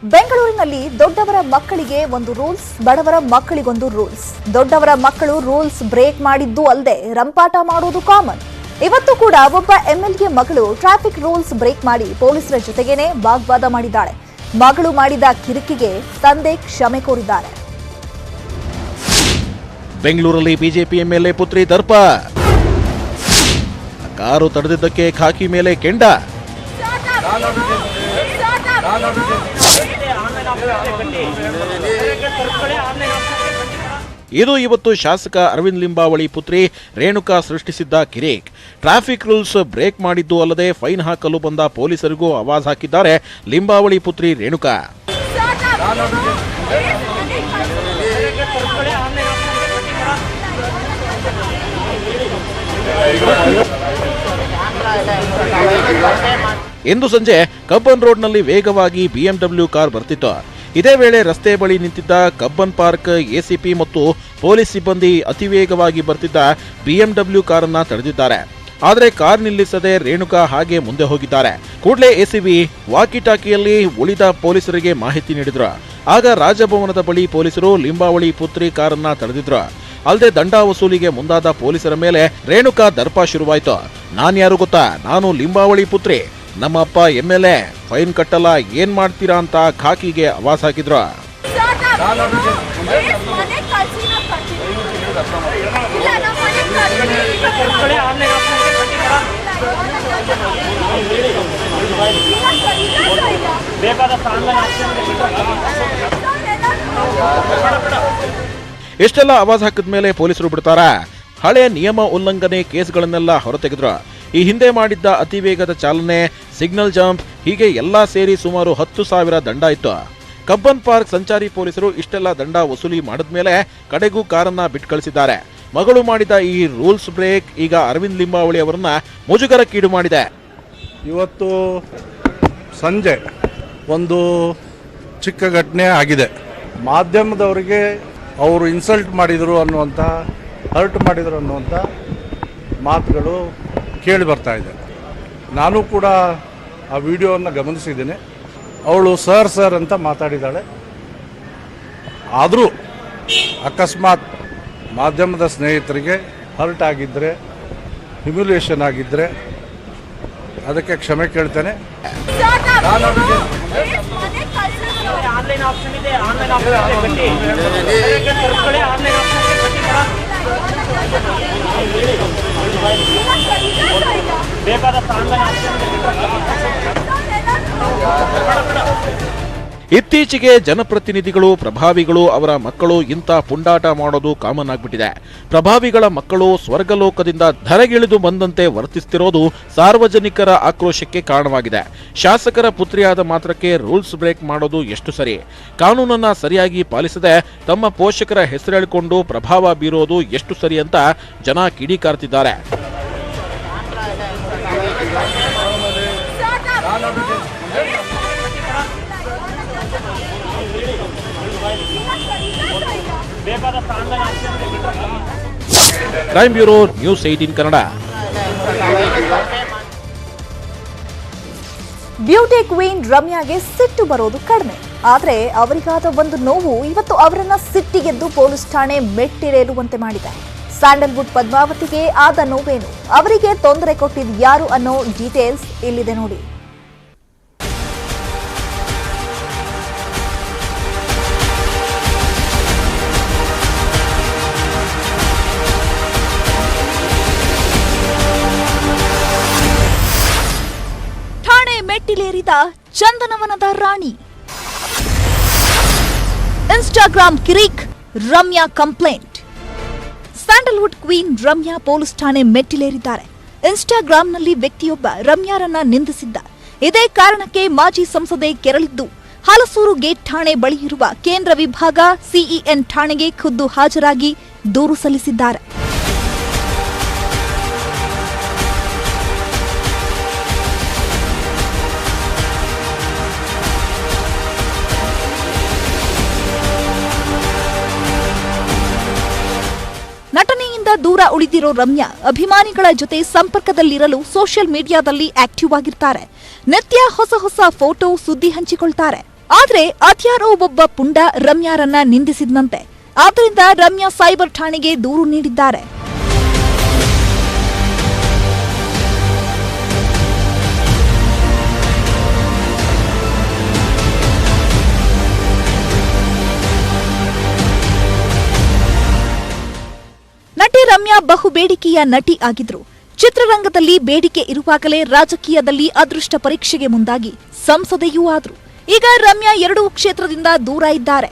ಬೆಂಗಳೂರಿನಲ್ಲಿ ದೊಡ್ಡವರ ಮಕ್ಕಳಿಗೆ ಒಂದು ರೂಲ್ಸ್, ಬಡವರ ಮಕ್ಕಳಿಗೊಂದು ರೂಲ್ಸ್. ದೊಡ್ಡವರ ಮಕ್ಕಳು ರೂಲ್ಸ್ ಬ್ರೇಕ್ ಮಾಡಿದ್ದು ಅಲ್ಲದೆ ರಂಪಾಟ ಮಾಡೋದು ಕಾಮನ್. ಇವತ್ತು ಕೂಡ ಒಬ್ಬ ಎಂಎಲ್ಎ ಮಗಳು ಟ್ರಾಫಿಕ್ ರೂಲ್ಸ್ ಬ್ರೇಕ್ ಮಾಡಿ ಪೊಲೀಸರ ಜೊತೆಗೇನೆ ವಾಗ್ವಾದ ಮಾಡಿದ್ದಾಳೆ. ಮಗಳು ಮಾಡಿದ ಕಿರಿಕಿಗೆ ತಂದೆ ಕ್ಷಮೆ ಕೋರಿದ್ದಾರೆ. ಬೆಂಗಳೂರಲ್ಲಿ ಬಿಜೆಪಿ ಎಂಎಲ್ಎ ಪುತ್ರಿ ದರ್ಪ, ಕಾರು ತಡೆದಿದ್ದಕ್ಕೆ ಖಾಕಿ ಮೇಲೆ ಕೆಂಡ. ಇದು ಇವತ್ತು ಶಾಸಕ ಅರವಿಂದ್ ಲಿಂಬಾವಳಿ ಪುತ್ರಿ ರೇಣುಕಾ ಸೃಷ್ಟಿಸಿದ್ದ ಕಿರಿಕ್. ಟ್ರಾಫಿಕ್ ರೂಲ್ಸ್ ಬ್ರೇಕ್ ಮಾಡಿದ್ದು ಅಲ್ಲದೆ ಫೈನ್ ಹಾಕಲು ಬಂದ ಪೊಲೀಸರಿಗೂ ಆವಾಜ್ ಹಾಕಿದ್ದಾರೆ ಲಿಂಬಾವಳಿ ಪುತ್ರಿ ರೇಣುಕಾ. ಇಂದು ಸಂಜೆ ಕಬ್ಬನ್ ರೋಡ್ನಲ್ಲಿ ವೇಗವಾಗಿ ಬಿಎಂಡಬ್ಲ್ಯೂ ಕಾರ್ ಬರ್ತಿತ್ತು. ಇದೇ ವೇಳೆ ರಸ್ತೆ ಬಳಿ ನಿಂತಿದ್ದ ಕಬ್ಬನ್ ಪಾರ್ಕ್ ಎಸಿಪಿ ಮತ್ತು ಪೊಲೀಸ್ ಸಿಬ್ಬಂದಿ ಅತಿ ವೇಗವಾಗಿ ಬರ್ತಿದ್ದ ಬಿಎಂಡಬ್ಲ್ಯೂ ಕಾರನ್ನ ತಡೆದಿದ್ದಾರೆ. ಆದರೆ ಕಾರ್ ನಿಲ್ಲಿಸದೆ ರೇಣುಕಾ ಹಾಗೆ ಮುಂದೆ ಹೋಗಿದ್ದಾರೆ. ಕೂಡಲೇ ಎಸಿಬಿ ವಾಕಿ ಟಾಕಿಯಲ್ಲಿ ಉಳಿದ ಪೊಲೀಸರಿಗೆ ಮಾಹಿತಿ ನೀಡಿದ್ರು. ಆಗ ರಾಜಭವನದ ಬಳಿ ಪೊಲೀಸರು ಲಿಂಬಾವಳಿ ಪುತ್ರಿ ಕಾರನ್ನ ತಡೆದಿದ್ರು. ಅಲ್ಲದೆ ದಂಡ ವಸೂಲಿಗೆ ಮುಂದಾದ ಪೊಲೀಸರ ಮೇಲೆ ರೇಣುಕಾ ದರ್ಪ ಶುರುವಾಯಿತು. ನಾನ್ಯಾರು ಗೊತ್ತಾ, ನಾನು ಲಿಂಬಾವಳಿ ಪುತ್ರಿ, ನಮ್ಮ ಅಪ್ಪ ಎಂಎಲ್ಎ, ಫೈನ್ ಕಟ್ಟಲ್ಲ, ಏನ್ ಮಾಡ್ತೀರಾ ಅಂತ ಖಾಕಿಗೆ ಆವಾಜ್ ಹಾಕಿದ್ರು. ಇಷ್ಟೆಲ್ಲ ಆವಾಜ್ ಹಾಕಿದ ಮೇಲೆ ಪೊಲೀಸರು ಬಿಡ್ತಾರಾ? ಹಳೆ ನಿಯಮ ಉಲ್ಲಂಘನೆ ಕೇಸ್ಗಳನ್ನೆಲ್ಲ ಹೊರತೆಗೆದ್ರು. ಈ ಹಿಂದೆ ಮಾಡಿದ್ದ ಅತಿ ವೇಗದ ಚಾಲನೆ, ಸಿಗ್ನಲ್ ಜಂಪ್, ಹೀಗೆ ಎಲ್ಲಾ ಸೇರಿ ಸುಮಾರು 10,000 ದಂಡ ಇತ್ತು. ಕಬ್ಬನ್ ಪಾರ್ಕ್ ಸಂಚಾರಿ ಪೊಲೀಸರು ಇಷ್ಟೆಲ್ಲ ದಂಡ ವಸೂಲಿ ಮಾಡಿದ್ಮೇಲೆ ಕಡೆಗೂ ಕಾರನ್ನ ಬಿಟ್ಟು ಕಳಿಸಿದ್ದಾರೆ. ಮಗಳು ಮಾಡಿದ ಈ ರೂಲ್ಸ್ ಬ್ರೇಕ್ ಈಗ ಅರವಿಂದ್ ಲಿಂಬಾವಳಿ ಅವರನ್ನ ಮುಜುಗರಕ್ಕೀಡು ಮಾಡಿದೆ. ಇವತ್ತು ಸಂಜೆ ಒಂದು ಚಿಕ್ಕ ಘಟನೆ ಆಗಿದೆ. ಮಾಧ್ಯಮದವರಿಗೆ ಅವರು ಇನ್ಸಲ್ಟ್ ಮಾಡಿದರು ಅನ್ನುವಂಥ, ಹರ್ಟ್ ಮಾಡಿದರು ಅನ್ನುವಂಥ ಮಾತುಗಳು ಕೇಳಿ ಬರ್ತಾ ಇದೆ. ನಾನು ಕೂಡ ಆ ವಿಡಿಯೋವನ್ನು ಗಮನಿಸಿದ್ದೇನೆ. ಅವಳು ಸರ್ ಅಂತ ಮಾತಾಡಿದ್ದಾಳೆ. ಆದರೂ ಅಕಸ್ಮಾತ್ ಮಾಧ್ಯಮದ ಸ್ನೇಹಿತರಿಗೆ ಹರ್ಟ್ ಆಗಿದ್ದರೆ, ಹ್ಯುಮಿಲಿಯೇಷನ್ ಆಗಿದ್ದರೆ ಅದಕ್ಕೆ ಕ್ಷಮೆ ಕೇಳ್ತೇನೆ. ಇತ್ತೀಚೆಗೆ ಜನಪ್ರತಿನಿಧಿಗಳು, ಪ್ರಭಾವಿಗಳು, ಅವರ ಮಕ್ಕಳು ಇಂಥ ಪುಂಡಾಟ ಮಾಡೋದು ಕಾಮನ್ ಆಗ್ಬಿಟ್ಟಿದೆ. ಪ್ರಭಾವಿಗಳ ಮಕ್ಕಳು ಸ್ವರ್ಗಲೋಕದಿಂದ ಧರೆಗಿಳಿದು ಬಂದಂತೆ ವರ್ತಿಸ್ತಿರೋದು ಸಾರ್ವಜನಿಕರ ಆಕ್ರೋಶಕ್ಕೆ ಕಾರಣವಾಗಿದೆ. ಶಾಸಕರ ಪುತ್ರಿಯಾದ ಮಾತ್ರಕ್ಕೆ ರೂಲ್ಸ್ ಬ್ರೇಕ್ ಮಾಡೋದು ಎಷ್ಟು ಸರಿ? ಕಾನೂನನ್ನ ಸರಿಯಾಗಿ ಪಾಲಿಸದೆ ತಮ್ಮ ಪೋಷಕರ ಹೆಸರೇಳಿಕೊಂಡು ಪ್ರಭಾವ ಬೀರೋದು ಎಷ್ಟು ಸರಿ ಅಂತ ಜನ ಕಿಡಿಕಾರ್ತಿದ್ದಾರೆ. Crime bureau, news 18 Kannada. Beauty queen ರಮ್ಯಾಗೆ ಸಿಟ್ಟು ಬರೋದು ಕಡಿಮೆ, ಆದ್ರೆ ಅವರಿಗಾದ ಒಂದು ನೋವು ಇವತ್ತು ಅವರನ್ನ ಸಿಟ್ಟಿಗೆದ್ದು ಪೊಲೀಸ್ ಠಾಣೆ ಮೆಟ್ಟಿರೇರುವಂತೆ ಮಾಡಿದೆ. ಸ್ಯಾಂಡಲ್ವುಡ್ ಪದ್ಮಾವತಿಗೆ ಆದ ನೋವೇನು, ಅವರಿಗೆ ತೊಂದರೆ ಕೊಟ್ಟಿದ್ ಯಾರು ಅನ್ನೋ ಡೀಟೇಲ್ಸ್ ಇಲ್ಲಿದೆ ನೋಡಿ. ಮೆಟ್ಟಿಲೇರಿದ ಚಂದನವನದ ರಾಣಿ. ಇನ್ಸ್ಟಾಗ್ರಾಮ್ ಕಿರಿಕ್, Ramya complaint. Sandalwood queen Ramya police ಠಾಣೆ ಮೆಟ್ಟಿಲೇರಿದ್ದಾರೆ. ಇನ್ಸ್ಟಾಗ್ರಾಂನಲ್ಲಿ ವ್ಯಕ್ತಿಯೊಬ್ಬ ರಮ್ಯಾರನ್ನ ನಿಂದಿಸಿದ್ದ. ಇದೇ ಕಾರಣಕ್ಕೆ ಮಾಜಿ ಸಂಸದೆ ಕೆರಳಿದ್ದು ಹಲಸೂರು ಗೇಟ್ ಠಾಣೆ ಬಳಿ ಇರುವ ಕೇಂದ್ರ ವಿಭಾಗ ಸಿಇಎನ್ ಠಾಣೆಗೆ ಖುದ್ದು ಹಾಜರಾಗಿ ದೂರು ಸಲ್ಲಿಸಿದ್ದಾರೆ. ನಟನೆಯಿಂದ ದೂರ ಉಳಿದಿರೋ ರಮ್ಯಾ ಅಭಿಮಾನಿಗಳ ಜೊತೆ ಸಂಪರ್ಕದಲ್ಲಿರಲು ಸೋಷಿಯಲ್ ಮೀಡಿಯಾದಲ್ಲಿ ಆಕ್ಟಿವ್ ಆಗಿರ್ತಾರೆ. ನಿತ್ಯ ಹೊಸ ಹೊಸ ಫೋಟೋ, ಸುದ್ದಿ ಹಂಚಿಕೊಳ್ತಾರೆ. ಆದ್ರೆ ಅದ್ಯಾರೋ ಒಬ್ಬ ಪುಂಡ ರಮ್ಯಾರನ್ನ ನಿಂದಿಸಿದ್ನಂತೆ. ಆದ್ದರಿಂದ ರಮ್ಯಾ ಸೈಬರ್ ಠಾಣೆಗೆ ದೂರು ನೀಡಿದ್ದಾರೆ. ನಟಿ ರಮ್ಯಾ ಬಹು ಬೇಡಿಕೆಯ ನಟಿ ಆಗಿದ್ರು. ಚಿತ್ರರಂಗದಲ್ಲಿ ಬೇಡಿಕೆ ಇರುವಾಗಲೇ ರಾಜಕೀಯದಲ್ಲಿ ಅದೃಷ್ಟ ಪರೀಕ್ಷೆಗೆ ಮುಂದಾಗಿ ಸಂಸದೆಯೂ ಆದ್ರು. ಈಗ ರಮ್ಯಾ ಎರಡೂ ಕ್ಷೇತ್ರದಿಂದ ದೂರ ಇದ್ದಾರೆ.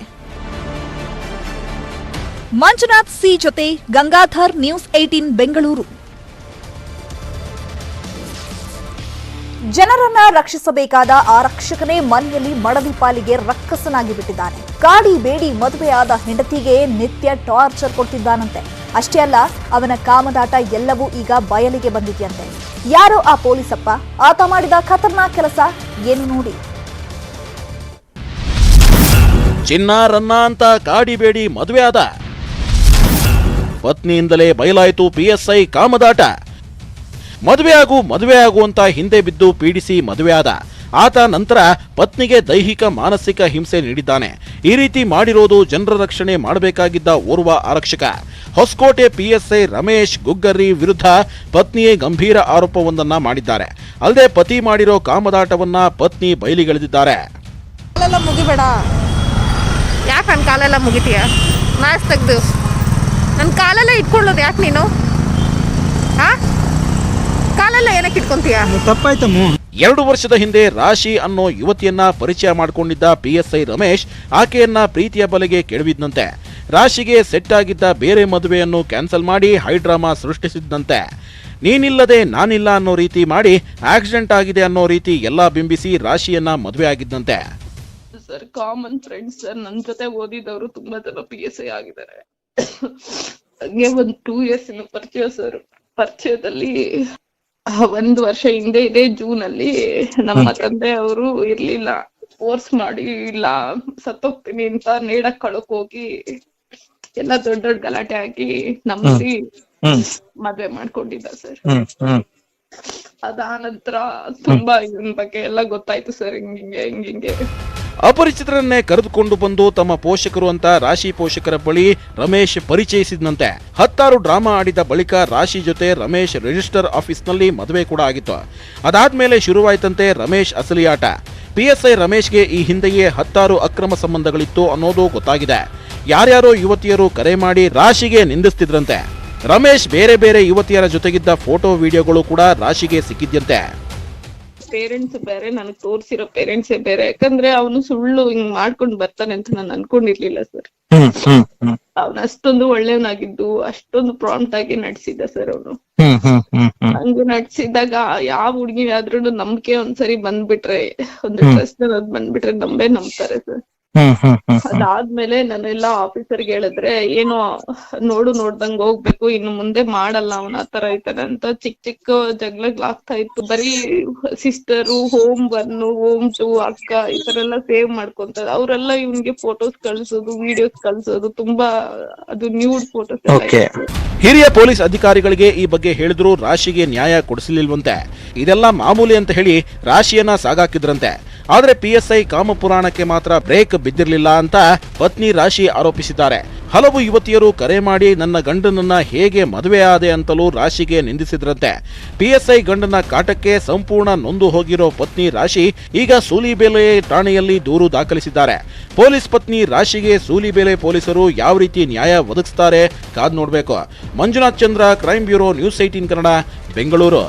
ಮಂಜುನಾಥ್ ಸಿ ಜೊತೆ ಗಂಗಾಧರ್, ನ್ಯೂಸ್ 18 ಬೆಂಗಳೂರು. ಜನರನ್ನ ರಕ್ಷಿಸಬೇಕಾದ ಆರಕ್ಷಕನೇ ಮನೆಯಲ್ಲಿ ಮಡದಿ ಪಾಲಿಗೆ ರಕ್ಕಸನಾಗಿ ಬಿಟ್ಟಿದ್ದಾನೆ. ಕಾಡಿ ಬೇಡಿ ಮದುವೆಯಾದ ಹೆಂಡತಿಗೆ ನಿತ್ಯ ಟಾರ್ಚರ್ ಕೊಡ್ತಿದ್ದಾನಂತೆ. ಅಷ್ಟೇ ಅಲ್ಲ, ಅವನ ಕಾಮದಾಟ ಎಲ್ಲವೂ ಈಗ ಬಯಲಿಗೆ ಬಂದಿದೆಯಂತೆ. ಯಾರೋ ಆ ಪೊಲೀಸಪ್ಪ, ಆತ ಮಾಡಿದ ಖತರ್ನಾಕ್ ಕೆಲಸ ಏನು ನೋಡಿ. ಚಿನ್ನ ರನ್ನ ಅಂತ ಕಾಡಿಬೇಡಿ ಮದುವೆ ಆದ, ಪತ್ನಿಯಿಂದಲೇ ಬಯಲಾಯಿತು PSI ಕಾಮದಾಟ. ಮದುವೆ ಆಗು ಅಂತ ಹಿಂದೆ ಬಿದ್ದು ಪೀಡಿಸಿ ಮದುವೆ ಆದ ಆತ ನಂತರ ಪತ್ನಿಗೆ ದೈಹಿಕ ಮಾನಸಿಕ ಹಿಂಸೆ ನೀಡಿದ್ದಾನೆ. ಈ ರೀತಿ ಮಾಡಿರೋದು ಜನರ ರಕ್ಷಣೆ ಮಾಡಬೇಕಾಗಿದ್ದ ಓರ್ವ ಆರಕ್ಷಕ. ಹೊಸಕೋಟೆ PSI ರಮೇಶ್ ಗುಗ್ಗರ್ರಿ ವಿರುದ್ಧ ಪತ್ನಿಯೇ ಗಂಭೀರ ಆರೋಪವೊಂದನ್ನ ಮಾಡಿದ್ದಾರೆ. ಅಲ್ಲದೆ ಪತಿ ಮಾಡಿರೋ ಕಾಮದಾಟವನ್ನ ಪತ್ನಿ ಬಯಲಿಗೆಳೆದಿದ್ದಾರೆ. ಮುಗಿಬೇಡ, ಯಾಕೆ ನನ್ನ ಕಾಲೆಲ್ಲ ಮುಗಿತೀಯ? ಮಾಸ್ ತೆಗ್ದು ನನ್ನ ಕಾಲೆಲ್ಲ ಇಟ್ಕೊಳ್ಳೋದು ಯಾಕೆ ನೀನು? ಕಾಲೆಲ್ಲ ಏನಕ್ಕೆ ಇಟ್ಕೊಂತೀಯ? ತಪ್ಪಾಯ್ತಮ್ಮ. 2 ವರ್ಷದ ಹಿಂದೆ ರಾಶಿ ಅನ್ನೋ ಯುವತಿಯನ್ನ ಪರಿಚಯ ಮಾಡಿಕೊಂಡಿದ್ದ PSI ರಮೇಶ್ ಆಕೆಯನ್ನ ಪ್ರೀತಿಯ ಬಲೆಗೆ ಕೆಡವಿದ್ನಂತೆ. ರಾಶಿಗೆ ಸೆಟ್ ಆಗಿದ್ದ ಬೇರೆ ಮದುವೆಯನ್ನು ಕ್ಯಾನ್ಸಲ್ ಮಾಡಿ ಹೈಡ್ರಾಮಾ ಸೃಷ್ಟಿಸಿದ್ದಂತೆ. ನೀನಿಲ್ಲದೆ ನಾನಿಲ್ಲ ಅನ್ನೋ ರೀತಿ ಮಾಡಿ ಆಕ್ಸಿಡೆಂಟ್ ಆಗಿದೆ ಅನ್ನೋ ರೀತಿ ಎಲ್ಲಾ ಬಿಂಬಿಸಿ ರಾಶಿಯನ್ನ ಮದುವೆ ಆಗಿದ್ದಂತೆ. ಸರ್, ಕಾಮನ್ ಫ್ರೆಂಡ್ಸ್ ಸರ್, ನನ್ನ ಜೊತೆ ಓದಿದವರು ತುಂಬಾ ಜನ PSI ಆಗಿದ್ದಾರೆ. ಹಂಗೆ 2 ಇಯರ್ಸ್ ಪರಿಚಯ ಸರ್. ಪರಿಚಯದಲ್ಲಿ 1 ವರ್ಷ ಹಿಂದೆ ಇದೆ ಜೂನ್ ಅಲ್ಲಿ ನಮ್ಮ ತಂದೆ ಅವರು ಇರ್ಲಿಲ್ಲ, ಫೋರ್ಸ್ ಮಾಡಿ ಇಲ್ಲ ಸತ್ತೋಗ್ತೀನಿ ಅಂತ ನೇಡಕ್ ಕಳಕ್ ಹೋಗಿ ಎಲ್ಲ ದೊಡ್ಡ ದೊಡ್ಡ ಗಲಾಟೆ ಆಗಿ ನಮ್ಮಲ್ಲಿ ಮದ್ವೆ ಮಾಡ್ಕೊಂಡಿದ್ದ ಸರ್. ಅದಾನಂತರ ತುಂಬಾ ಇವನ್ ಬಗ್ಗೆ ಎಲ್ಲ ಗೊತ್ತಾಯ್ತು ಸರ್. ಹಿಂಗಿಂಗೆ ಅಪರಿಚಿತರನ್ನೇ ಕರೆದುಕೊಂಡು ಬಂದು ತಮ್ಮ ಪೋಷಕರು ಅಂತ ರಾಶಿ ಪೋಷಕರ ಬಳಿ ರಮೇಶ್ ಪರಿಚಯಿಸಿದ್ನಂತೆ. 10 ಡ್ರಾಮಾ ಆಡಿದ ಬಳಿಕ ರಾಶಿ ಜೊತೆ ರಮೇಶ್ ರಿಜಿಸ್ಟರ್ ಆಫೀಸ್ನಲ್ಲಿ ಮದುವೆ ಕೂಡ ಆಗಿತ್ತು. ಅದಾದ್ಮೇಲೆ ಶುರುವಾಯ್ತಂತೆ ರಮೇಶ್ ಅಸಲಿ ಆಟ. PSI ರಮೇಶ್ಗೆ ಈ ಹಿಂದೆಯೇ 10 ಅಕ್ರಮ ಸಂಬಂಧಗಳಿತ್ತು ಅನ್ನೋದು ಗೊತ್ತಾಗಿದೆ. ಯಾರ್ಯಾರೋ ಯುವತಿಯರು ಕರೆ ಮಾಡಿ ರಾಶಿಗೆ ನಿಂದಿಸ್ತಿದ್ರಂತೆ. ರಮೇಶ್ ಬೇರೆ ಬೇರೆ ಯುವತಿಯರ ಜೊತೆಗಿದ್ದ ಫೋಟೋ ವಿಡಿಯೋಗಳು ಕೂಡ ರಾಶಿಗೆ ಸಿಕ್ಕಿದ್ಯಂತೆ. ಪೇರೆಂಟ್ಸ್ ಬೇರೆ, ನನಗ್ ತೋರ್ಸಿರೋ ಪೇರೆಂಟ್ಸೇ ಬೇರೆ. ಯಾಕಂದ್ರೆ ಅವನು ಸುಳ್ಳು ಹಿಂಗ್ ಮಾಡ್ಕೊಂಡ್ ಬರ್ತಾನೆ ಅಂತ ನಾನು ಅನ್ಕೊಂಡಿರ್ಲಿಲ್ಲ ಸರ್. ಅವನು ಅಷ್ಟೊಂದು ಒಳ್ಳೆಯವನಾಗಿದ್ದು, ಅಷ್ಟೊಂದು ಪ್ರಾಂಪ್ಟ್ ಆಗಿ ನಡ್ಸಿದ್ದ ಸರ್ ಅವನು. ಹಂಗ ನಡ್ಸಿದಾಗ ಯಾವ ಹುಡುಗಿ ಆದ್ರೂ ನಂಬಿಕೆ ಒಂದ್ಸರಿ ಬಂದ್ಬಿಟ್ರೆ, ಒಂದು ಟ್ರಸ್ಟ್ ಅನ್ನೋದು ಬಂದ್ಬಿಟ್ರೆ ನಂಬ್ತಾರೆ ಸರ್. ಅದಾದ್ಮೇಲೆ ನಾನೆಲ್ಲ ಆಫೀಸರ್ಗೆ ಹೇಳಿದ್ರೆ, ಏನೋ ನೋಡ್ದಂಗ್ ಹೋಗ್ಬೇಕು, ಇನ್ನು ಮುಂದೆ ಮಾಡಲ್ಲ ಅವನ ಆತರ ಐತಾನೆ ಅಂತ ಚಿಕ್ಕ ಜಗಳಾಗ್ತಾ ಇತ್ತು. ಬರೀ ಸಿಸ್ಟರು, ಹೋಮ್ 1, ಹೋಮ್ 2, ಅಕ್ಕ ಈ ತರ ಎಲ್ಲ ಸೇವ್ ಮಾಡ್ಕೊಂತಾರೆ. ಅವರೆಲ್ಲ ಇವ್ನಿಗೆ ಫೋಟೋಸ್ ಕಳ್ಸೋದು, ವಿಡಿಯೋಸ್ ಕಳ್ಸೋದು, ತುಂಬಾ ಅದು ನ್ಯೂಡ್ ಫೋಟೋಸ್. ಹಿರಿಯ ಪೊಲೀಸ್ ಅಧಿಕಾರಿಗಳಿಗೆ ಈ ಬಗ್ಗೆ ಹೇಳಿದ್ರು ರಾಶಿಗೆ ನ್ಯಾಯ ಕೊಡಿಸಲಿಲ್ವಂತೆ. ಇದೆಲ್ಲ ಮಾಮೂಲಿ ಅಂತ ಹೇಳಿ ರಾಶಿಯನ್ನ ಸಾಗಾಕಿದ್ರಂತೆ. ಆದ್ರೆ PSI ಕಾಮಪುರಾಣಕ್ಕೆ ಮಾತ್ರ ಬ್ರೇಕ್ ಬಿದ್ದಿರಲಿಲ್ಲ ಅಂತ ಪತ್ನಿ ರಾಶಿ ಆರೋಪಿಸಿದ್ದಾರೆ. ಹಲವು ಯುವತಿಯರು ಕರೆ ಮಾಡಿ ನನ್ನ ಗಂಡನನ್ನ ಹೇಗೆ ಮದುವೆ ಆದೆ ಅಂತಲೂ ರಾಶಿಗೆ ನಿಂದಿಸಿದ್ರಂತೆ. PSI ಗಂಡನ ಕಾಟಕ್ಕೆ ಸಂಪೂರ್ಣ ನೊಂದು ಹೋಗಿರೋ ಪತ್ನಿ ರಾಶಿ ಈಗ ಸೂಲಿಬೇಲೆ ಠಾಣೆಯಲ್ಲಿ ದೂರು ದಾಖಲಿಸಿದ್ದಾರೆ. ಪೊಲೀಸ್ ಪತ್ನಿ ರಾಶಿಗೆ ಸೂಲಿಬೇಲೆ ಪೊಲೀಸರು ಯಾವ ರೀತಿ ನ್ಯಾಯ ಒದಗಿಸ್ತಾರೆ ಕಾದ್ ನೋಡ್ಬೇಕು. Manjunath Chandra, crime bureau, news 18 Kannada, Bengaluru.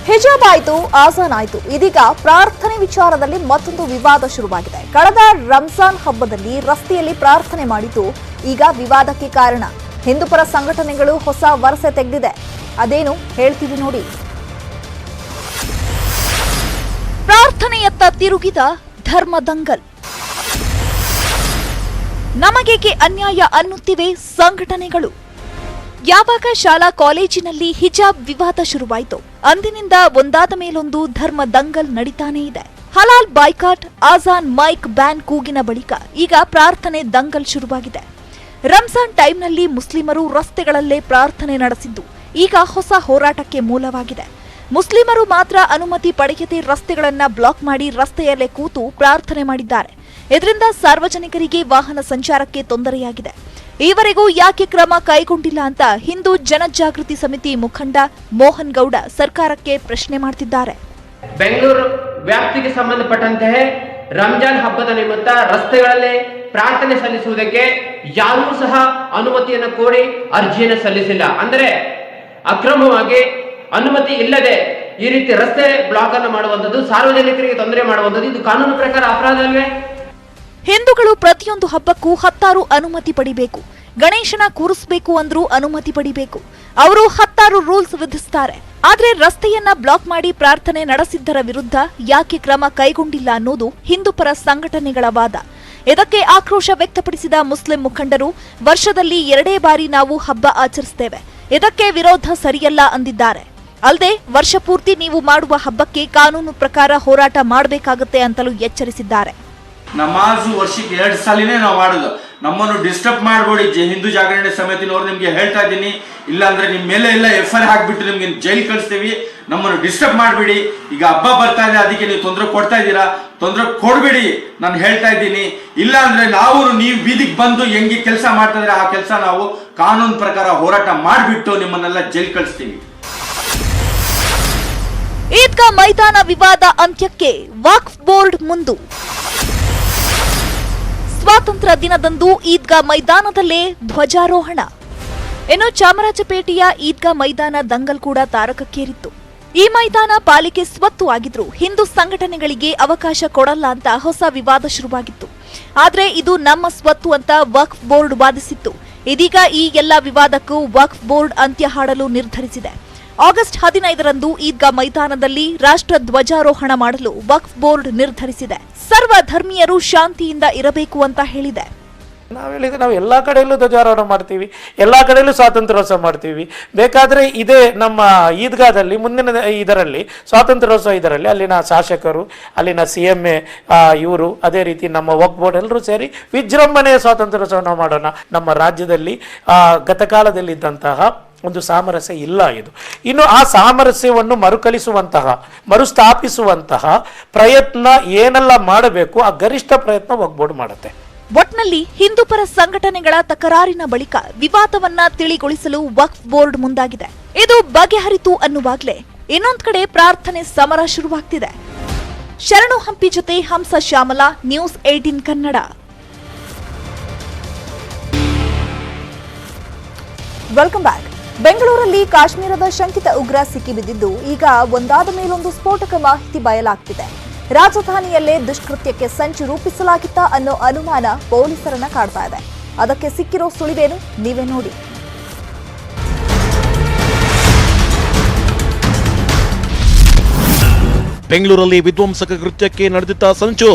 ಹಿಜಾಬ್ ಆಯ್ತು, ಆಜಾನ್ ಆಯ್ತು, ಇದೀಗ ಪ್ರಾರ್ಥನೆ ವಿಚಾರದಲ್ಲಿ ಮತ್ತೊಂದು ವಿವಾದ ಶುರುವಾಗಿದೆ. ಕಳೆದ ರಂಜಾನ್ ಹಬ್ಬದಲ್ಲಿ ರಸ್ತೆಯಲ್ಲಿ ಪ್ರಾರ್ಥನೆ ಮಾಡಿದ್ದು ಈಗ ವಿವಾದಕ್ಕೆ ಕಾರಣ. ಹಿಂದೂಪರ ಸಂಘಟನೆಗಳು ಹೊಸ ವರಸೆ ತೆಗೆದಿದೆ. ಅದೇನು ಹೇಳ್ತೀವಿ ನೋಡಿ. ಪ್ರಾರ್ಥನೆಯತ್ತ ತಿರುಗಿದ ಧರ್ಮ ದಂಗಲ್. ನಮಗೇಕೆ ಅನ್ಯಾಯ ಅನ್ನುತ್ತಿವೆ ಸಂಘಟನೆಗಳು. ಯಾವಾಗ ಶಾಲಾ ಕಾಲೇಜಿನಲ್ಲಿ ಹಿಜಾಬ್ ವಿವಾದ ಶುರುವಾಯಿತು, ಅಂದಿನಿಂದ ಒಂದಾದ ಮೇಲೊಂದು ಧರ್ಮ ದಂಗಲ್ ನಡೀತಾನೇ ಇದೆ. ಹಲಾಲ್ ಬಾಯ್ಕಾಟ್, ಆಜಾನ್ ಮೈಕ್ ಬ್ಯಾನ್ ಕೂಗಿನ ಬಳಿಕ ಈಗ ಪ್ರಾರ್ಥನೆ ದಂಗಲ್ ಶುರುವಾಗಿದೆ. ರಂಜಾನ್ ಟೈಮ್ನಲ್ಲಿ ಮುಸ್ಲಿಮರು ರಸ್ತೆಗಳಲ್ಲೇ ಪ್ರಾರ್ಥನೆ ನಡೆಸಿದ್ದು ಈಗ ಹೊಸ ಹೋರಾಟಕ್ಕೆ ಮೂಲವಾಗಿದೆ. ಮುಸ್ಲಿಮರು ಮಾತ್ರ ಅನುಮತಿ ಪಡೆಯದೆ ರಸ್ತೆಗಳನ್ನ ಬ್ಲಾಕ್ ಮಾಡಿ ರಸ್ತೆಯಲ್ಲೇ ಕೂತು ಪ್ರಾರ್ಥನೆ ಮಾಡಿದ್ದಾರೆ. ಇದರಿಂದ ಸಾರ್ವಜನಿಕರಿಗೆ ವಾಹನ ಸಂಚಾರಕ್ಕೆ ತೊಂದರೆಯಾಗಿದೆ. ಈವರೆಗೂ ಯಾಕೆ ಕ್ರಮ ಕೈಗೊಂಡಿಲ್ಲ ಅಂತ ಹಿಂದೂ ಜನಜಾಗೃತಿ ಸಮಿತಿ ಮುಖಂಡ ಮೋಹನ್ ಗೌಡ ಸರ್ಕಾರಕ್ಕೆ ಪ್ರಶ್ನೆ ಮಾಡ್ತಿದ್ದಾರೆ. ಬೆಂಗಳೂರು ವ್ಯಾಪ್ತಿಗೆ ಸಂಬಂಧಪಟ್ಟಂತೆ ರಂಜಾನ್ ಹಬ್ಬದ ನಿಮಿತ್ತ ರಸ್ತೆಗಳಲ್ಲಿ ಪ್ರಾರ್ಥನೆ ಸಲ್ಲಿಸುವುದಕ್ಕೆ ಯಾರೂ ಸಹ ಅನುಮತಿಯನ್ನು ಕೋರಿ ಅರ್ಜಿಯನ್ನು ಸಲ್ಲಿಸಿಲ್ಲ. ಅಂದರೆ ಅಕ್ರಮವಾಗಿ ಅನುಮತಿ ಇಲ್ಲದೆ ಈ ರೀತಿ ರಸ್ತೆ ಬ್ಲಾಕ್ ಅನ್ನು ಮಾಡುವಂಥದ್ದು, ಸಾರ್ವಜನಿಕರಿಗೆ ತೊಂದರೆ ಮಾಡುವಂಥದ್ದು, ಇದು ಕಾನೂನು ಪ್ರಕಾರ ಅಪರಾಧ ಅಲ್ವೇ? ಹಿಂದೂಗಳು ಪ್ರತಿಯೊಂದು ಹಬ್ಬಕ್ಕೂ 10 ಅನುಮತಿ ಪಡಿಬೇಕು. ಗಣೇಶನ ಕೂರಿಸಬೇಕು ಅಂದ್ರೂ ಅನುಮತಿ ಪಡಿಬೇಕು. ಅವರು 10 ರೂಲ್ಸ್ ವಿಧಿಸ್ತಾರೆ. ಆದ್ರೆ ರಸ್ತೆಯನ್ನ ಬ್ಲಾಕ್ ಮಾಡಿ ಪ್ರಾರ್ಥನೆ ನಡೆಸಿದ್ದರ ವಿರುದ್ಧ ಯಾಕೆ ಕ್ರಮ ಕೈಗೊಂಡಿಲ್ಲ ಅನ್ನೋದು ಹಿಂದೂಪರ ಸಂಘಟನೆಗಳ ವಾದ. ಇದಕ್ಕೆ ಆಕ್ರೋಶ ವ್ಯಕ್ತಪಡಿಸಿದ ಮುಸ್ಲಿಂ ಮುಖಂಡರು, ವರ್ಷದಲ್ಲಿ 2 ಬಾರಿ ನಾವು ಹಬ್ಬ ಆಚರಿಸುತ್ತೇವೆ, ಇದಕ್ಕೆ ವಿರೋಧ ಸರಿಯಲ್ಲ ಅಂದಿದ್ದಾರೆ. ಅಲ್ಲದೆ ವರ್ಷ ಪೂರ್ತಿ ನೀವು ಮಾಡುವ ಹಬ್ಬಕ್ಕೆ ಕಾನೂನು ಪ್ರಕಾರ ಹೋರಾಟ ಮಾಡಬೇಕಾಗುತ್ತೆ ಅಂತಲೂ ಎಚ್ಚರಿಸಿದ್ದಾರೆ. ನಮಾಜು ವರ್ಷಕ್ಕೆ 2 ಸಾಲಿನೇ ನಾವು ಮಾಡೋದು. ನಮ್ಮನ್ನು ಡಿಸ್ಟರ್ಬ್ ಮಾಡಬೇಡಿ. ಹಿಂದೂ ಜಾಗರಣೆ ಸಮಿತಿನವ್ರು ನಿಮ್ಗೆ ಹೇಳ್ತಾ ಇದ್ದೀನಿ, ಇಲ್ಲ ಅಂದ್ರೆ ನಿಮ್ ಮೇಲೆ ಎಲ್ಲ FIR ಹಾಕ್ಬಿಟ್ಟು ನಿಮ್ಗೆ ಜೈಲ್ ಕಳಿಸ್ತೀವಿ. ನಮ್ಮನ್ನು ಡಿಸ್ಟರ್ಬ್ ಮಾಡಬೇಡಿ. ಈಗ ಹಬ್ಬ ಬರ್ತಾ ಇದೆ, ಅದಕ್ಕೆ ನೀವು ತೊಂದರೆ ಕೊಡ್ತಾ ಇದ್ದೀರಾ, ತೊಂದರೆ ಕೊಡ್ಬೇಡಿ ನಾನು ಹೇಳ್ತಾ ಇದ್ದೀನಿ. ಇಲ್ಲ ಅಂದ್ರೆ ನೀವು ಬೀದಿಗೆ ಬಂದು ಹೆಂಗೆ ಕೆಲಸ ಮಾಡ್ತಾ ಇದ್ರೆ ಆ ಕೆಲಸ ನಾವು ಕಾನೂನು ಪ್ರಕಾರ ಹೋರಾಟ ಮಾಡಿಬಿಟ್ಟು ನಿಮ್ಮನ್ನೆಲ್ಲ ಜೈಲ್ ಕಳಿಸ್ತೀವಿ. ಈದ್ಗಾ ಮೈದಾನ ವಿವಾದ ಅಂತ್ಯಕ್ಕೆ ವಕ್ಫ್ ಬೋರ್ಡ್ ಮುಂದು. ಸ್ವಾತಂತ್ರ್ಯ ದಿನದಂದು ಈದ್ಗಾ ಮೈದಾನದಲ್ಲೇ ಧ್ವಜಾರೋಹಣ. ಇನ್ನು ಚಾಮರಾಜಪೇಟೆಯ ಈದ್ಗಾ ಮೈದಾನ ದಂಗಲ್ ಕೂಡ ತಾರಕಕ್ಕೇರಿತ್ತು. ಈ ಮೈದಾನ ಪಾಲಿಕೆ ಸ್ವತ್ತು ಆಗಿದ್ರು ಹಿಂದೂ ಸಂಘಟನೆಗಳಿಗೆ ಅವಕಾಶ ಕೊಡಲ್ಲ ಅಂತ ಹೊಸ ವಿವಾದ ಶುರುವಾಗಿತ್ತು. ಆದ್ರೆ ಇದು ನಮ್ಮ ಸ್ವತ್ತು ಅಂತ ವಕ್ಫ್ ಬೋರ್ಡ್ ವಾದಿಸಿತ್ತು. ಇದೀಗ ಈ ಎಲ್ಲ ವಿವಾದಕ್ಕೂ ವಕ್ಫ್ ಬೋರ್ಡ್ ಅಂತ್ಯ ಹಾಡಲು ನಿರ್ಧರಿಸಿದೆ. ಆಗಸ್ಟ್ 15ರಂದು ಈದ್ಗಾ ಮೈದಾನದಲ್ಲಿ ರಾಷ್ಟ್ರ ಧ್ವಜಾರೋಹಣ ಮಾಡಲು ವಕ್ಫ್ ಬೋರ್ಡ್ ನಿರ್ಧರಿಸಿದೆ. ಸರ್ವ ಧರ್ಮೀಯರು ಶಾಂತಿಯಿಂದ ಇರಬೇಕು ಅಂತ ಹೇಳಿದೆ. ನಾವು ಎಲ್ಲಾ ಕಡೆಯಲ್ಲೂ ಧ್ವಜಾರೋಹಣ ಮಾಡ್ತೀವಿ, ಎಲ್ಲಾ ಕಡೆಯಲ್ಲೂ ಸ್ವಾತಂತ್ರ್ಯೋತ್ಸವ ಮಾಡ್ತೀವಿ. ಬೇಕಾದ್ರೆ ಇದೇ ನಮ್ಮ ಈದ್ಗಾದಲ್ಲಿ ಮುಂದಿನ ಇದರಲ್ಲಿ ಸ್ವಾತಂತ್ರ್ಯೋತ್ಸವ ಇದರಲ್ಲಿ ಅಲ್ಲಿನ ಶಾಸಕರು, ಅಲ್ಲಿನ CM ಇವರು, ಅದೇ ರೀತಿ ನಮ್ಮ ವಕ್ಫ್ ಬೋರ್ಡ್ ಎಲ್ಲರೂ ಸೇರಿ ವಿಜೃಂಭಣೆಯ ಸ್ವಾತಂತ್ರ್ಯೋತ್ಸವ ಮಾಡೋಣ. ನಮ್ಮ ರಾಜ್ಯದಲ್ಲಿ ಗತಕಾಲದಲ್ಲಿ ಇದ್ದಂತಹ ಒಂದು ಸಾಮರಸ್ಯ ಇಲ್ಲ. ಇದು ಇನ್ನು ಆ ಸಾಮರಸ್ಯವನ್ನು ಮರುಕಳಿಸುವಂತಹ, ಮರುಸ್ಥಾಪಿಸುವಂತಹ ಪ್ರಯತ್ನ ಏನೆಲ್ಲ ಮಾಡಬೇಕು ಆ ಗರಿಷ್ಠ ಪ್ರಯತ್ನ ವಕ್ಫ್ ಬೋರ್ಡ್ ಮಾಡುತ್ತೆ. ಒಟ್ನಲ್ಲಿ ಹಿಂದೂಪರ ಸಂಘಟನೆಗಳ ತಕರಾರಿನ ಬಳಿಕ ವಿವಾದವನ್ನ ತಿಳಿಗೊಳಿಸಲು ವಕ್ಫ್ ಬೋರ್ಡ್ ಮುಂದಾಗಿದೆ. ಇದು ಬಗೆಹರಿತು ಅನ್ನುವಾಗಲೇ ಇನ್ನೊಂದ್ ಕಡೆ ಪ್ರಾರ್ಥನೆ ಸಮರ ಶುರುವಾಗ್ತಿದೆ. ಶರಣು ಹಂಪಿ ಜೊತೆ Hamsa Shyamala, news 18 Kannada. Welcome back. ಬೆಂಗಳೂರಲ್ಲಿ ಕಾಶ್ಮೀರದ ಶಂಕಿತ ಉಗ್ರ ಸಿಕ್ಕಿಬಿದ್ದಿದ್ದು ಈಗ ಒಂದಾದ ಮೇಲೊಂದು ಸ್ಫೋಟಕ ಮಾಹಿತಿ ಬಯಲಾಗ್ತಿದೆ. ರಾಜಧಾನಿಯಲ್ಲೇ ದುಷ್ಕೃತ್ಯಕ್ಕೆ ಸಂಚು ರೂಪಿಸಲಾಗಿತ್ತ ಅನ್ನೋ ಅನುಮಾನ ಪೊಲೀಸರನ್ನ ಕಾಡ್ತಾ ಇದೆ. ಅದಕ್ಕೆ ಸಿಕ್ಕಿರೋ ಸುಳಿವೇನು ನೀವೇ ನೋಡಿ. ಬೆಂಗಳೂರಲ್ಲಿ ವಿಧ್ವಂಸಕ ಕೃತ್ಯಕ್ಕೆ ನಡೆದಿದ್ದ ಸಂಚು.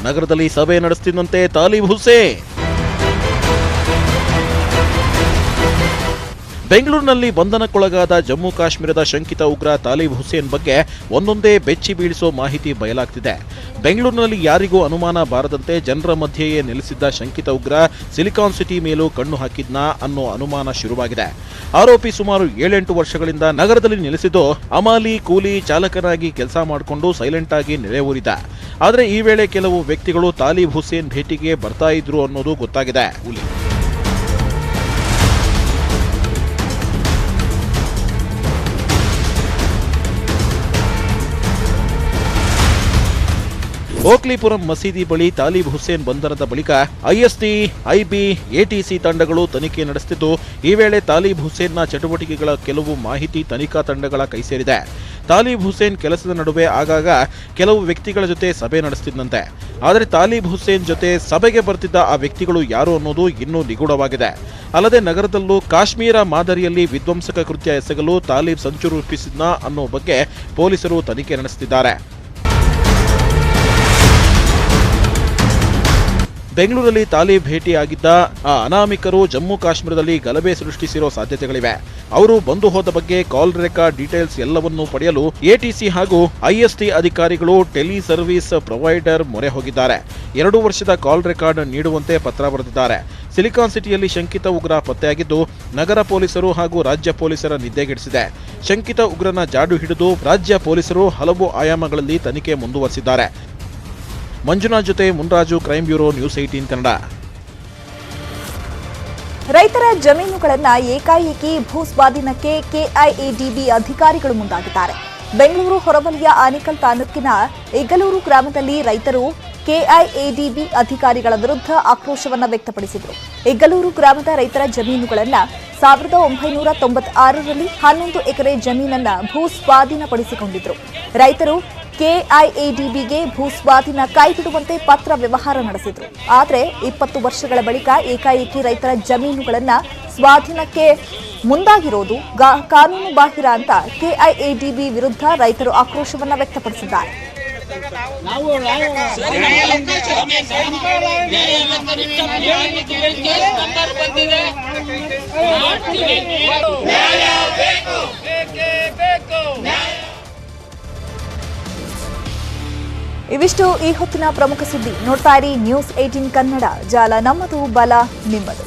ನಗರದಲ್ಲಿ ಸಭೆ ನಡೆಸುತ್ತಿದ್ದಂತೆ ತಾಲಿಬ್ ಹುಸೇನ್. ಬೆಂಗಳೂರಿನಲ್ಲಿ ಬಂಧನಕ್ಕೊಳಗಾದ ಜಮ್ಮು ಕಾಶ್ಮೀರದ ಶಂಕಿತ ಉಗ್ರ ತಾಲಿಬ್ ಹುಸೇನ್ ಬಗ್ಗೆ ಒಂದೊಂದೇ ಬೆಚ್ಚಿ ಬೀಳಿಸೋ ಮಾಹಿತಿ ಬಯಲಾಗ್ತಿದೆ. ಬೆಂಗಳೂರಿನಲ್ಲಿ ಯಾರಿಗೂ ಅನುಮಾನ ಬಾರದಂತೆ ಜನರ ಮಧ್ಯೆಯೇ ನೆಲೆಸಿದ್ದ ಶಂಕಿತ ಉಗ್ರ ಸಿಲಿಕಾನ್ ಸಿಟಿ ಮೇಲೂ ಕಣ್ಣು ಹಾಕಿದ್ನಾ ಅನ್ನೋ ಅನುಮಾನ ಶುರುವಾಗಿದೆ. ಆರೋಪಿ ಸುಮಾರು 7-8 ವರ್ಷಗಳಿಂದ ನಗರದಲ್ಲಿ ನೆಲೆಸಿದ್ದು ಅಮಾಲಿ ಕೂಲಿ ಚಾಲಕನಾಗಿ ಕೆಲಸ ಮಾಡಿಕೊಂಡು ಸೈಲೆಂಟ್ ಆಗಿ ನೆಲೆ ಊರಿದ. ಆದರೆ ಈ ವೇಳೆ ಕೆಲವು ವ್ಯಕ್ತಿಗಳು ತಾಲಿಬ್ ಹುಸೇನ್ ಭೇಟಿಗೆ ಬರ್ತಾ ಇದ್ರು ಅನ್ನೋದು ಗೊತ್ತಾಗಿದೆ. ಓಕ್ಲಿಪುರಂ ಮಸೀದಿ ಬಳಿ ತಾಲಿಬ್ ಹುಸೇನ್ ಬಂಧನದ ಬಳಿಕ IST, IB, ATC ತಂಡಗಳು ತನಿಖೆ ನಡೆಸುತ್ತಿದ್ದು, ಈ ವೇಳೆ ತಾಲಿಬ್ ಹುಸೇನ್ನ ಚಟುವಟಿಕೆಗಳ ಕೆಲವು ಮಾಹಿತಿ ತನಿಖಾ ತಂಡಗಳ ಕೈ ಸೇರಿದೆ. ತಾಲಿಬ್ ಹುಸೇನ್ ಕೆಲಸದ ನಡುವೆ ಆಗಾಗ ಕೆಲವು ವ್ಯಕ್ತಿಗಳ ಜೊತೆ ಸಭೆ ನಡೆಸುತ್ತಿದ್ದಂತೆ. ಆದರೆ ತಾಲಿಬ್ ಹುಸೇನ್ ಜೊತೆ ಸಭೆಗೆ ಬರ್ತಿದ್ದ ಆ ವ್ಯಕ್ತಿಗಳು ಯಾರು ಅನ್ನೋದು ಇನ್ನೂ ನಿಗೂಢವಾಗಿದೆ. ಅಲ್ಲದೆ ನಗರದಲ್ಲೂ ಕಾಶ್ಮೀರ ಮಾದರಿಯಲ್ಲಿ ವಿಧ್ವಂಸಕ ಕೃತ್ಯ ಎಸಗಲು ತಾಲಿಬ್ ಸಂಚು ರೂಪಿಸಿದ್ನಾ ಅನ್ನೋ ಬಗ್ಗೆ ಪೊಲೀಸರು ತನಿಖೆ ನಡೆಸುತ್ತಿದ್ದಾರೆ. ಬೆಂಗಳೂರಲ್ಲಿ ತಾಲಿ ಭೇಟಿಯಾಗಿದ್ದ ಆ ಅನಾಮಿಕರು ಜಮ್ಮು ಕಾಶ್ಮೀರದಲ್ಲಿ ಗಲಭೆ ಸೃಷ್ಟಿಸಿರೋ ಸಾಧ್ಯತೆಗಳಿವೆ. ಅವರು ಬಂದು ಹೋದ ಬಗ್ಗೆ ಕಾಲ್ ರೆಕಾರ್ಡ್ ಡೀಟೇಲ್ಸ್ ಎಲ್ಲವನ್ನೂ ಪಡೆಯಲು ಎಟಿಸಿ ಹಾಗೂ ಐಎಸ್ಟಿ ಅಧಿಕಾರಿಗಳು ಟೆಲಿ ಸರ್ವಿಸ್ ಪ್ರೊವೈಡರ್ ಮೊರೆ ಹೋಗಿದ್ದಾರೆ. 2 ವರ್ಷದ ಕಾಲ್ ರೆಕಾರ್ಡ್ ನೀಡುವಂತೆ ಪತ್ರ ಬರೆದಿದ್ದಾರೆ. ಸಿಲಿಕಾನ್ ಸಿಟಿಯಲ್ಲಿ ಶಂಕಿತ ಉಗ್ರ ಪತ್ತೆಯಾಗಿದ್ದು ನಗರ ಪೊಲೀಸರು ಹಾಗೂ ರಾಜ್ಯ ಪೊಲೀಸರ ನಿದ್ದೆಗೆಡಿಸಿದೆ. ಶಂಕಿತ ಉಗ್ರನ ಜಾಡು ಹಿಡಿದು ರಾಜ್ಯ ಪೊಲೀಸರು ಹಲವು ಆಯಾಮಗಳಲ್ಲಿ ತನಿಖೆ ಮುಂದುವರೆಸಿದ್ದಾರೆ. ಮಂಜುನಾಥ್ ಜೊತೆ Munraju, crime bureau, news 18 Kannada. ರೈತರ ಜಮೀನುಗಳನ್ನು ಏಕಾಏಕಿ ಭೂಸ್ವಾಧೀನಕ್ಕೆ ಕೆಐಎಡಿಬಿ ಅಧಿಕಾರಿಗಳು ಮುಂದಾಗಿದ್ದಾರೆ. ಬೆಂಗಳೂರು ಹೊರವಲಯ ಆನೇಕಲ್ ತಾಲೂಕಿನ ಇಗ್ಗಲೂರು ಗ್ರಾಮದಲ್ಲಿ ರೈತರು ಕೆಐಎಡಿಬಿ ಅಧಿಕಾರಿಗಳ ವಿರುದ್ಧ ಆಕ್ರೋಶವನ್ನು ವ್ಯಕ್ತಪಡಿಸಿದರು. ಇಗ್ಗಲೂರು ಗ್ರಾಮದ ರೈತರ ಜಮೀನುಗಳನ್ನು 1996ರಲ್ಲಿ 11 ಎಕರೆ ಜಮೀನನ್ನು ಭೂಸ್ವಾಧೀನಪಡಿಸಿಕೊಂಡಿದ್ದರು. ರೈತರು ಕೆಐಎಡಿಬಿಗೆ ಭೂಸ್ವಾಧೀನ ಕೈಬಿಡುವಂತೆ ಪತ್ರ ವ್ಯವಹಾರ ನಡೆಸಿದ್ರು. ಆದರೆ 20 ವರ್ಷಗಳ ಬಳಿಕ ಏಕಾಏಕಿ ರೈತರ ಜಮೀನುಗಳನ್ನು ಸ್ವಾಧೀನಕ್ಕೆ ಮುಂದಾಗಿರೋದು ಕಾನೂನು ಬಾಹಿರ ಅಂತ ಕೆಐಎಡಿಬಿ ವಿರುದ್ಧ ರೈತರು ಆಕ್ರೋಶವನ್ನು ವ್ಯಕ್ತಪಡಿಸಿದ್ದಾರೆ. ಇವಿಷ್ಟು ಈ ಹೊತ್ತಿನ ಪ್ರಮುಖ ಸುದ್ದಿ. ನೋಡ್ತಾ ಇರಿ ನ್ಯೂಸ್ 18 ಕನ್ನಡ. ಜಾಲ ನಮ್ಮದು, ಬಲ ನಿಮ್ಮದು.